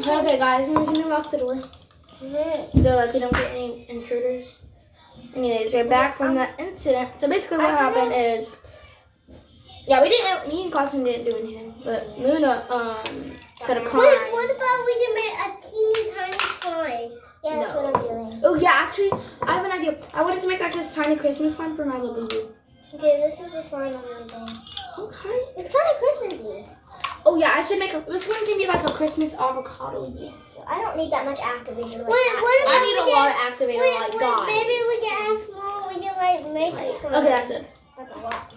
Okay, guys, I'm gonna lock the door. So, like, we don't get any intruders. Anyways, we're back from that incident. So, basically, what happened is, yeah, me and Cosmo didn't do anything, but Luna, said a crime. Wait, what about we can make a teeny tiny slime? Yeah, that's what I'm doing. Oh, yeah, actually, I have an idea. I wanted to make, like, this tiny Christmas slime for my little baby. Okay, this is the slime I'm using. Okay. It's kind of Christmassy. Oh, yeah, I should make this one can be, like, a Christmas avocado. So I don't need that much activator. Like I need a lot of activator, guys. Maybe we can ask Mom, we can, like, make it. Okay, that's it. That's a lot.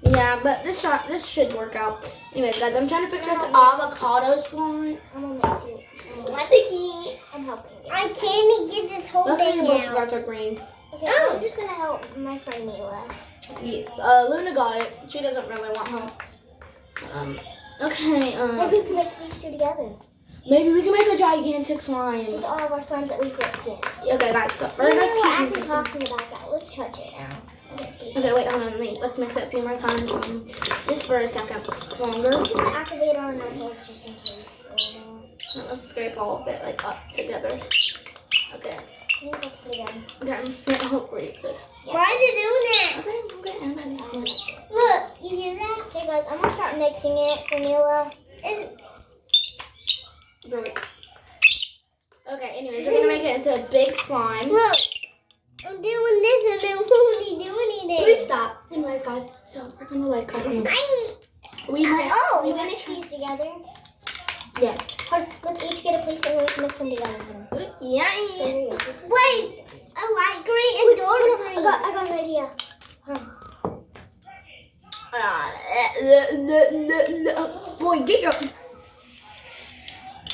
Yeah, but this should work out. Anyways, guys, I'm trying to fix this avocado slime. I'm gonna mix it. I'm helping you. I can't get this whole Luckily, thing both of out. us are green. Okay, I'm just gonna help my friend Mila. Yes, Luna got it. She doesn't really want help. Okay, Maybe we can mix these two together. maybe we can make a gigantic slime. With all of our slimes that we exist. Okay, guys, so We're we're gonna actually keep talking about that. Let's touch it now. Okay, wait, hold on. Let's mix it a few more times. Just for a second longer. We should activate on our hands just in case. Let's scrape all of it like up together. Okay. I think that's pretty good. Okay. Yeah, hopefully it's good. Yeah. Why are they doing that? Okay. Look, you hear that? Okay, guys, I'm gonna start mixing it for Mila. Okay, anyways, we're gonna make it into a big slime. Look, I'm doing this and then won't do anything. Please stop. Anyways, guys, so we're gonna like cut them. We mix these together. Yes. Let's each get a piece and then we can mix them together. Yeah. So here you go. Wait, a light green and dark green. I got an idea. Boy, get your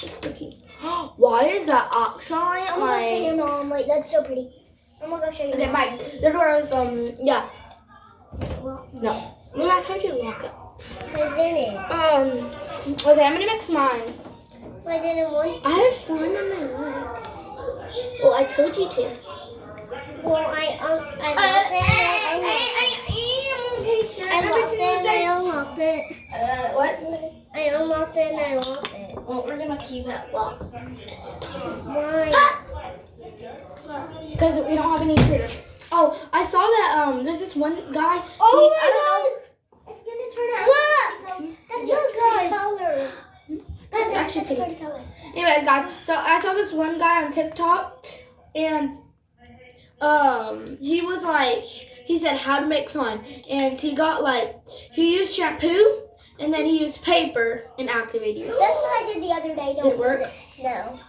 it's sticky. Why is that actually I'm gonna show your mom. Like, that's so pretty. I'm gonna go show you. Okay, mom. bye. The door is yeah. No. No, I told you to lock it. I didn't. Okay, I'm gonna mix mine. I didn't want. I have slime on my leg. Well, I told you to. Well, I unlocked it. What? I unlocked it and I locked it. Well, we're gonna keep it locked. Why? Because we don't have any intruders. Oh, I saw that there's this one guy. Oh my god! It's gonna turn out. Look! That's so good color. That's actually pretty pretty. color. Anyways, guys, so I saw this one guy on TikTok, and he was like, he said how to make slime, and he got he used shampoo, and then he used paper and activated it. That's what I did the other day. Don't Did it work? use it. No.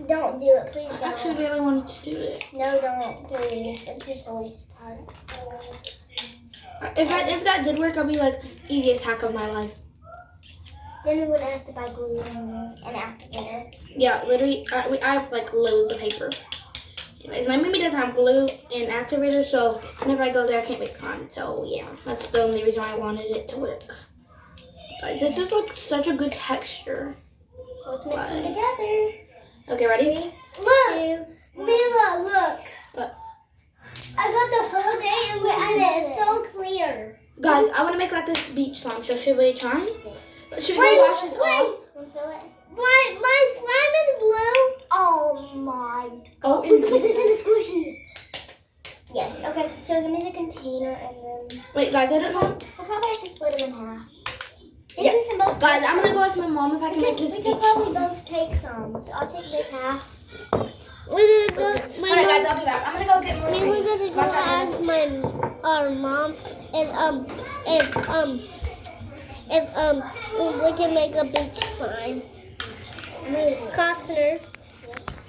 Don't do it, please. I Don't. actually really wanted to do it. No, don't, please. It's just the least part. If that did work, I'd be like easiest hack of my life. Then we wouldn't have to buy glue and activator. Yeah, literally, I have like loads of paper. Anyways, my Mimi doesn't have glue and activator, so whenever I go there, I can't make slime. So yeah, that's the only reason why I wanted it to work. Guys, this is like such a good texture. Let's mix them together. Okay, ready? Look, Mila, look. What? I got the whole thing and it's so clear. Guys, I want to make like this beach slime. So should we try? Should we go wash this off? My slime is blue. Oh my. Oh, We can put this in the squishy. Yes, okay. So give me the container and then... Wait, guys, I don't know. We'll probably have to split them in half. Yes. Guys, I'm going to go with my mom if I can make this We beach can probably slime. both take some. So I'll take this half. Alright, guys, I'll be back. I'm going to go get more We're things. gonna go ask our mom if we can make a beach slime. Costner. Yes.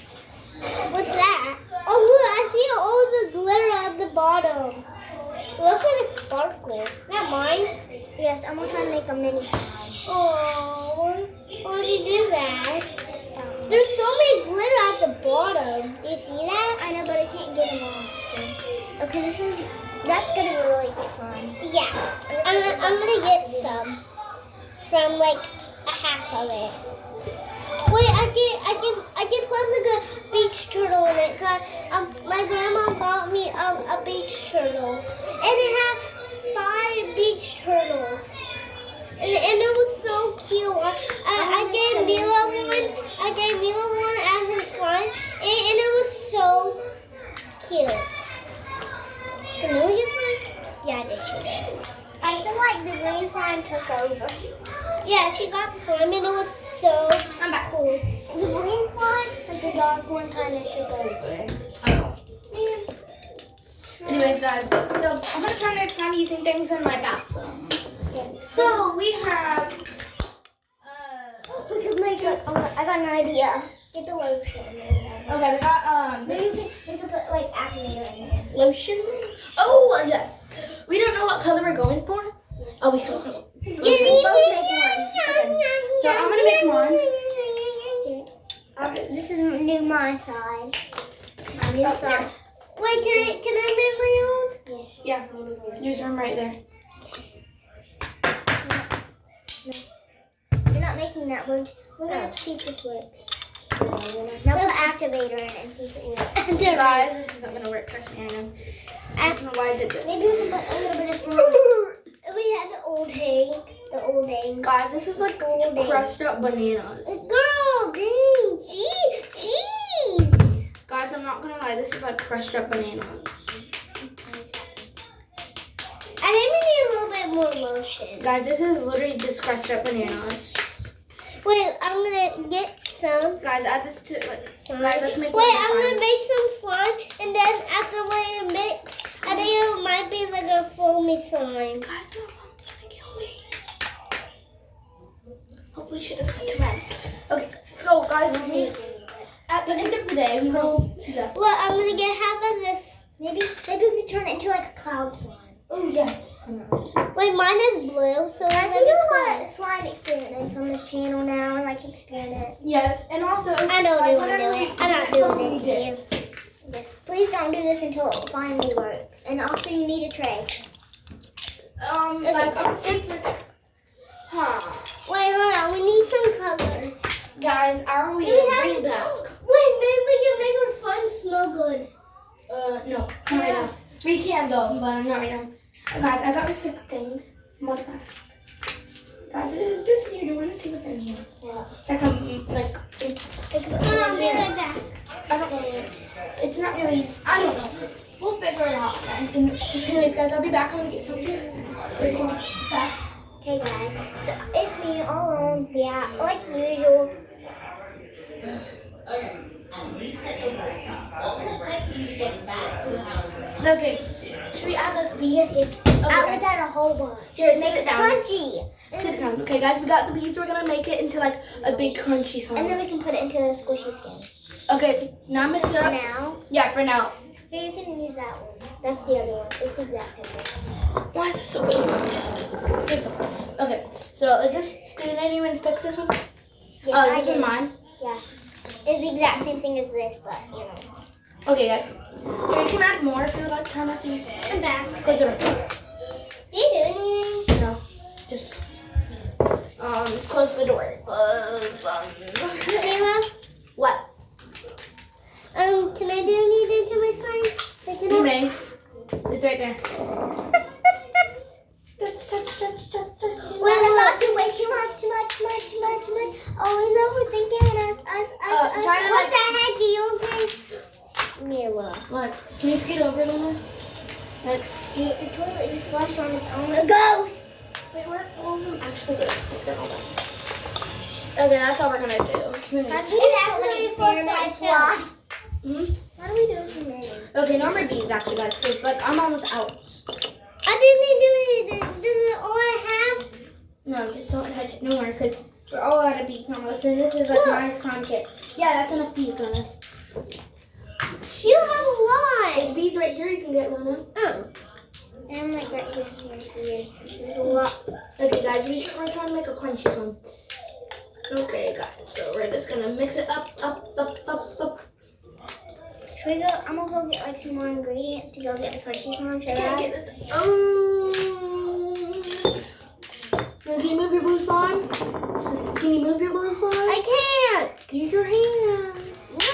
What's that? Oh look, I see all the glitter at the bottom. It looks like a sparkle. Not mine. Yes, I'm gonna try to make a mini slime. Oh, why did you do that? There's so many glitter at the bottom. Do you see that? I know, but I can't get them off. So. Okay, that's gonna be a really cute slime. Yeah, I'm gonna get some from like a half of it. Wait, I can put like a beach turtle in it. Cause my grandma got me a beach turtle, and it had 5 beach turtles, and it was so cute. I gave Mila dark one kind of took over. Oh. Man. Anyways, guys, so I'm gonna try next time using things in my bathroom. Okay. So we have. We could make it. Oh, I got an idea. Get the lotion. Okay, we got Maybe we could put like activator in here. lotion. Oh yes. We don't know what color we're going for. Oh, we still. Both make one. So I'm gonna make one. This is new my side. My new Oh, side. there. Wait, can I remember you? Yes. Yeah. There's one right there. You're not making that one. We're gonna see if this works. Now put activator in it and see if it works. Guys, this isn't gonna work. Trust me, I know. I don't know why I did this. Maybe we can put a little bit of slime. We have the old egg. The old egg. Guys, this is like crushed up bananas. Girl, green cheese. Guys, I'm not gonna lie. This is like crushed up bananas. I think we need a little bit more lotion. Guys, this is literally just crushed up bananas. Wait, I'm gonna get some. Guys, add this to like. Guys, let's make. Wait, I'm gonna make some slime, and then after we mix, I think it might be like a foamy slime. Guys, my mom's gonna kill me. Hopefully she doesn't get too mad. Okay, so guys, at the end of the day, we will. Yeah. Look, I'm gonna get half of this. Maybe we can turn it into like a cloud slime. Oh yes. Wait, mine is blue, so guys, we do a lot of slime experiments on this channel now. I like experiment. Yes, and also I don't like, want to do it. I'm not doing it to you. Yes, please don't do this until it finally works. And also, you need a tray. Guys, I'm simply. Wait, hold on. We need some colors. Guys, are we Do we have bring back? Wait, maybe we can make our slime smell good. No, not right now. We can though, but not right now. Guys, I got this like thing. Mud mask. Guys, it is just new. Do you want to see what's in here? Yeah. It's like Hold on, be right back. I don't know. It's not really. I don't know. We'll figure it out. Anyways, guys, I'll be back. I'm gonna get something. Where's some back? Okay, guys. So it's me all alone. Yeah, like usual. Okay. Should we add the beads? Yes. Okay, I guys. was at a whole bunch. Here, sit it down. Crunchy. Sit it down. Okay, guys, we got the beads. We're gonna make it into like a big crunchy slime. And then we can put it into a squishy skin. Okay, now mix it up. Now, Yeah, for now. here you can use that one. That's the other one. It's the exact same thing. Why is this so good? There you go. Okay, so is this? Did anyone fix this one? Yes, Oh, I is this did. one mine? Yeah. It's the exact same thing as this, but you know. Okay, guys. Here, you can add more if you would like. Try not to use it. I'm back. Close it. Do you do anything? No, just close the door. Kayla, What? can I do anything to my slime? Like, You may. It's right there. Well, not too way too much. Always overthinking us. try to What like- the heck? Are you okay? Mila. What? Can you scoot over, Luna? Like, scoot. The toilet just flushed on its own. A ghost! Wait, where all of them actually go? Okay, that's all we're gonna do. That's exactly experiments. Why? Hmm? Why do we do so many? Okay, no more beads actually, guys. Cause like I'm almost out. I didn't do anything. This is all I have. No, just don't touch it no more, cause we're all out of beads almost. And this is like my slime kit. Yeah, that's enough beads, Luna. You have a lot. There's beads right here. You can get, Luna. Oh. And like right here. There's a lot. Okay, guys, we're trying to make a crunchy slime. Okay, guys, so we're just gonna mix it up. Should we go? I'm gonna go get like some more ingredients to go get the crunchy slime. Should Can I I? get this? Can you move your blue slime? Can you move your blue slime? I can't. Use your hands. No,